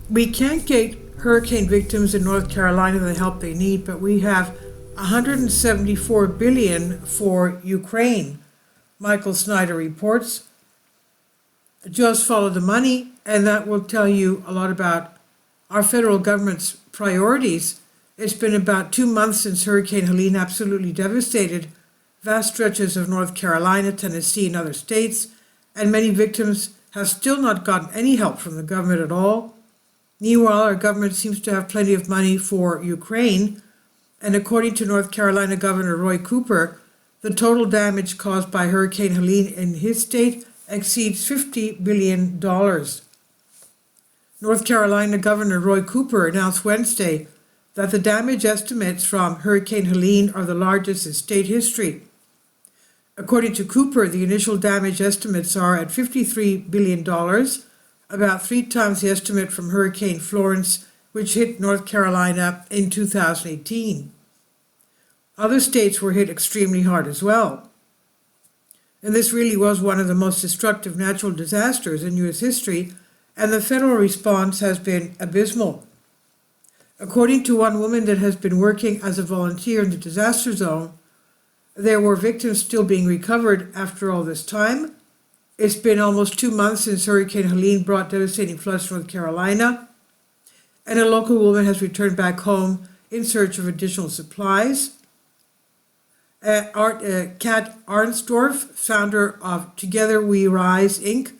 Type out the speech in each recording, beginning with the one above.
We can't get hurricane victims in North Carolina the help they need, but we have 174 billion for Ukraine. Michael Snyder reports. Just follow the money, and that will tell you a lot about our federal government's priorities. It's been about 2 months since Hurricane Helene absolutely devastated vast stretches of North Carolina, Tennessee, and other states, and many victims have still not gotten any help from the government at all. Meanwhile, our government seems to have plenty of money for Ukraine, and according to North Carolina Governor Roy Cooper, the total damage caused by Hurricane Helene in his state exceeds $50 billion. North Carolina Governor Roy Cooper announced Wednesday that the damage estimates from Hurricane Helene are the largest in state history. According to Cooper, the initial damage estimates are at $53 billion, about 3 times the estimate from Hurricane Florence, which hit North Carolina in 2018. Other states were hit extremely hard as well. And this really was one of the most destructive natural disasters in U.S. history, and the federal response has been abysmal. According to one woman that has been working as a volunteer in the disaster zone, there were victims still being recovered after all this time. It's been almost 2 months since Hurricane Helene brought devastating floods to North Carolina, and a local woman has returned back home in search of additional supplies. Kat Arnsdorf, founder of Together We Rise, Inc.,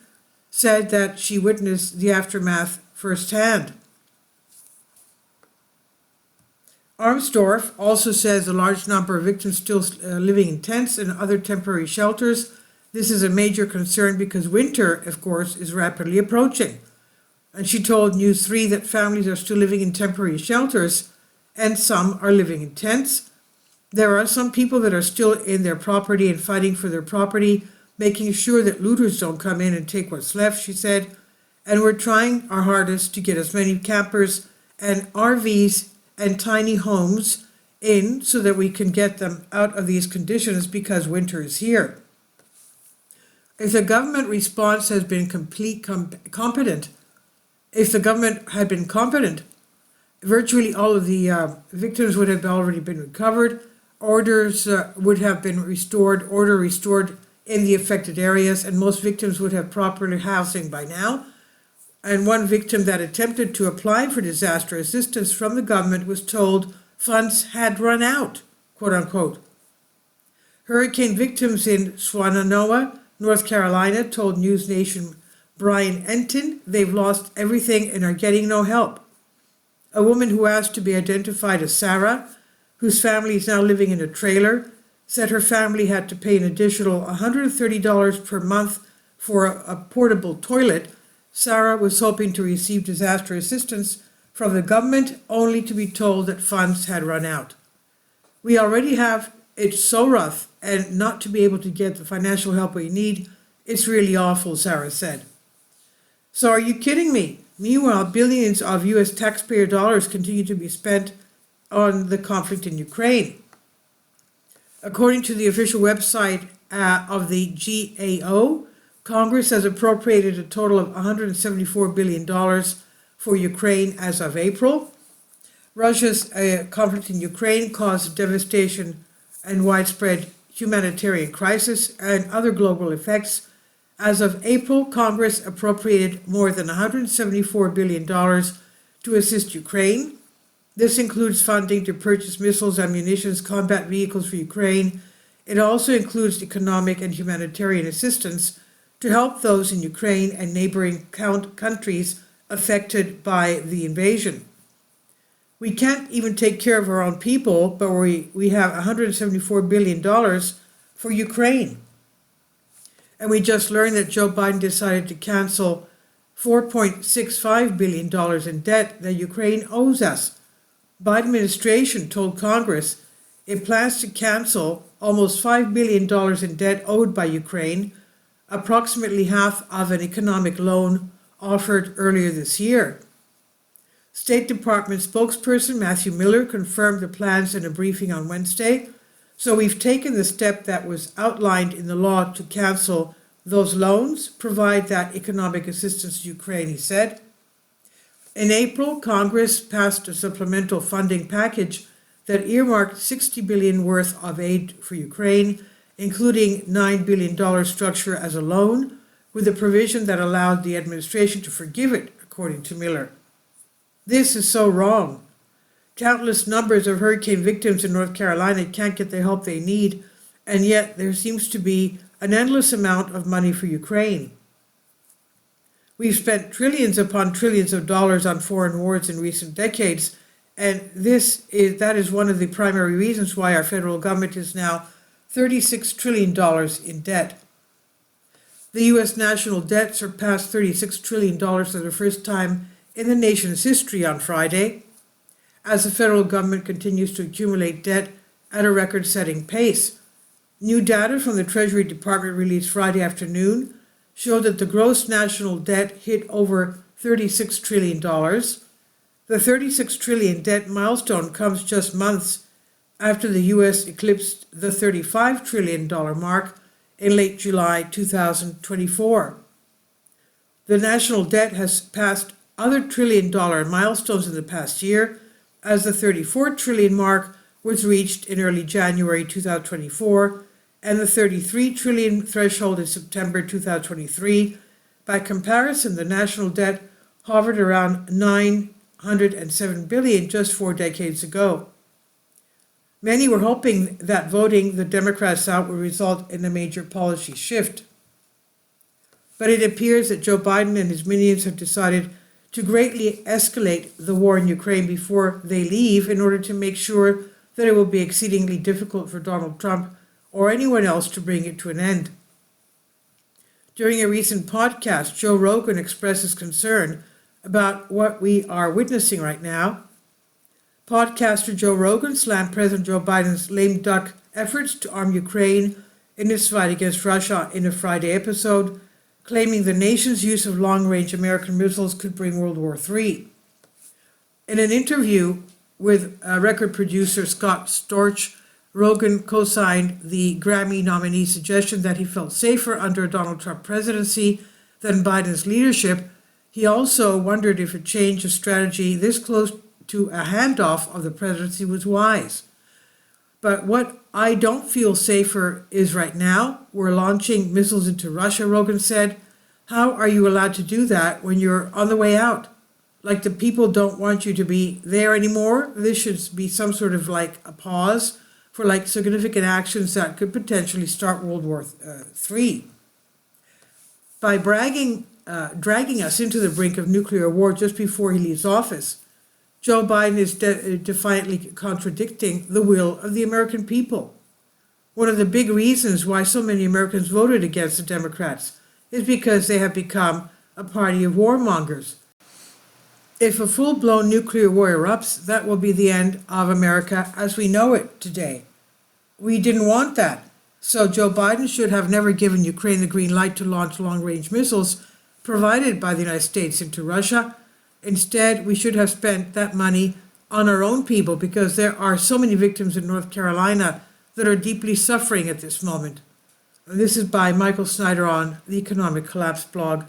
said that she witnessed the aftermath firsthand. Arnsdorf also says a large number of victims still living in tents and other temporary shelters. This is a major concern because winter, of course, is rapidly approaching. And she told News 3 that families are still living in temporary shelters and some are living in tents. There are some people that are still in their property and fighting for their property, making sure that looters don't come in and take what's left, she said. And we're trying our hardest to get as many campers and RVs and tiny homes in so that we can get them out of these conditions because winter is here. If the government response has been competent, if the government had been competent, virtually all of the victims would have already been recovered. Orders would have been order restored in the affected areas, and most victims would have proper housing by now. And one victim that attempted to apply for disaster assistance from the government was told funds had run out, quote unquote. Hurricane victims in Swannanoa, North Carolina, told News Nation Brian Enton they've lost everything and are getting no help. A woman who asked to be identified as Sarah, whose family is now living in a trailer, said her family had to pay an additional $130 per month for a portable toilet. Sarah was hoping to receive disaster assistance from the government, only to be told that funds had run out. We already have it so rough, and not to be able to get the financial help we need, it's really awful, Sarah said. So are you kidding me? Meanwhile, billions of U.S. taxpayer dollars continue to be spent on the conflict in Ukraine. According to the official website of the GAO, Congress has appropriated a total of $174 billion for Ukraine as of April. Russia's conflict in Ukraine caused devastation and widespread humanitarian crisis and other global effects. As of April, Congress appropriated more than $174 billion to assist Ukraine. This includes funding to purchase missiles, ammunition, combat vehicles for Ukraine. It also includes economic and humanitarian assistance to help those in Ukraine and neighboring countries affected by the invasion. We can't even take care of our own people, but we have $174 billion for Ukraine. And we just learned that Joe Biden decided to cancel $4.65 billion in debt that Ukraine owes us. Biden administration told Congress it plans to cancel almost $5 billion in debt owed by Ukraine, approximately half of an economic loan offered earlier this year. State Department spokesperson Matthew Miller confirmed the plans in a briefing on Wednesday. So we've taken the step that was outlined in the law to cancel those loans, provide that economic assistance to Ukraine, he said. In April, Congress passed a supplemental funding package that earmarked $60 billion worth of aid for Ukraine, including $9 billion structure as a loan, with a provision that allowed the administration to forgive it, according to Miller. This is so wrong. Countless numbers of hurricane victims in North Carolina can't get the help they need, and yet there seems to be an endless amount of money for Ukraine. We've spent trillions upon trillions of dollars on foreign wars in recent decades, and that is one of the primary reasons why our federal government is now $36 trillion in debt. The U.S. national debt surpassed $36 trillion for the first time in the nation's history on Friday, as the federal government continues to accumulate debt at a record-setting pace. New data from the Treasury Department released Friday afternoon showed that the gross national debt hit over $36 trillion. The $36 trillion debt milestone comes just months after the U.S. eclipsed the $35 trillion mark in late July 2024. The national debt has passed other trillion-dollar milestones in the past year, as the $34 trillion mark was reached in early January 2024 and the $33 trillion threshold in September 2023. By comparison, the national debt hovered around $907 billion just 4 decades ago. Many were hoping that voting the Democrats out would result in a major policy shift. But it appears that Joe Biden and his minions have decided to greatly escalate the war in Ukraine before they leave in order to make sure that it will be exceedingly difficult for Donald Trump or anyone else to bring it to an end. During a recent podcast, Joe Rogan expresses concern about what we are witnessing right now. Podcaster Joe Rogan slammed President Joe Biden's lame duck efforts to arm Ukraine in its fight against Russia in a Friday episode, claiming the nation's use of long-range American missiles could bring World War III. In an interview with record producer Scott Storch, Rogan co-signed the Grammy nominee's suggestion that he felt safer under a Donald Trump presidency than Biden's leadership. He also wondered if a change of strategy this close to a handoff of the presidency was wise. But what I don't feel safer is right now, we're launching missiles into Russia, Rogan said. How are you allowed to do that when you're on the way out? Like the people don't want you to be there anymore? This should be some sort of like a pause for like significant actions that could potentially start World War III. By dragging us into the brink of nuclear war just before he leaves office, Joe Biden is defiantly contradicting the will of the American people. One of the big reasons why so many Americans voted against the Democrats is because they have become a party of warmongers. If a full-blown nuclear war erupts, that will be the end of America as we know it today. We didn't want that. So Joe Biden should have never given Ukraine the green light to launch long-range missiles provided by the United States into Russia. Instead, we should have spent that money on our own people because there are so many victims in North Carolina that are deeply suffering at this moment. And this is by Michael Snyder on the Economic Collapse blog.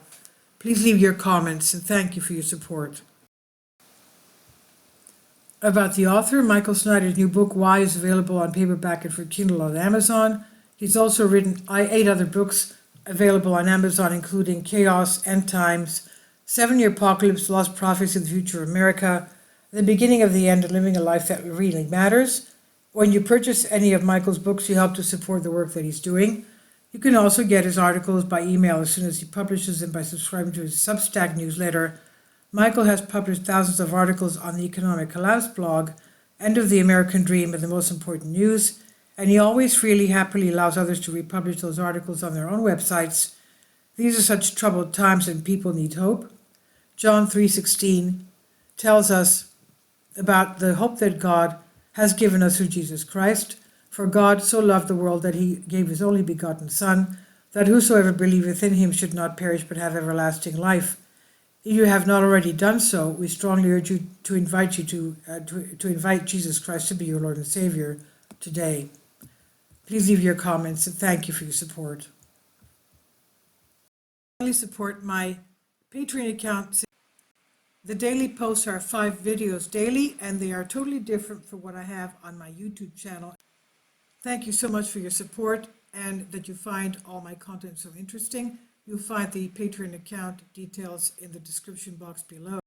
Please leave your comments and thank you for your support. About the author, Michael Snyder's new book, Why, is available on paperback and for Kindle on Amazon. He's also written 8 other books available on Amazon, including Chaos, End Times, 7-Year Apocalypse, Lost Prophets in the Future of America, The Beginning of the End, and Living a Life That Really Matters. When you purchase any of Michael's books, you help to support the work that he's doing. You can also get his articles by email as soon as he publishes them by subscribing to his Substack newsletter. Michael has published thousands of articles on the Economic Collapse blog, End of the American Dream, and the Most Important News, and he always freely, happily allows others to republish those articles on their own websites. These are such troubled times and people need hope. John 3:16 tells us about the hope that God has given us through Jesus Christ. For God so loved the world that he gave his only begotten Son, that whosoever believeth in him should not perish but have everlasting life. If you have not already done so, we strongly urge you to invite Jesus Christ to be your Lord and Savior today. Please leave your comments and thank you for your support. Support my Patreon account. The daily posts are 5 videos daily, and they are totally different from what I have on my YouTube channel. Thank you so much for your support and that you find all my content so interesting. You'll find the Patreon account details in the description box below.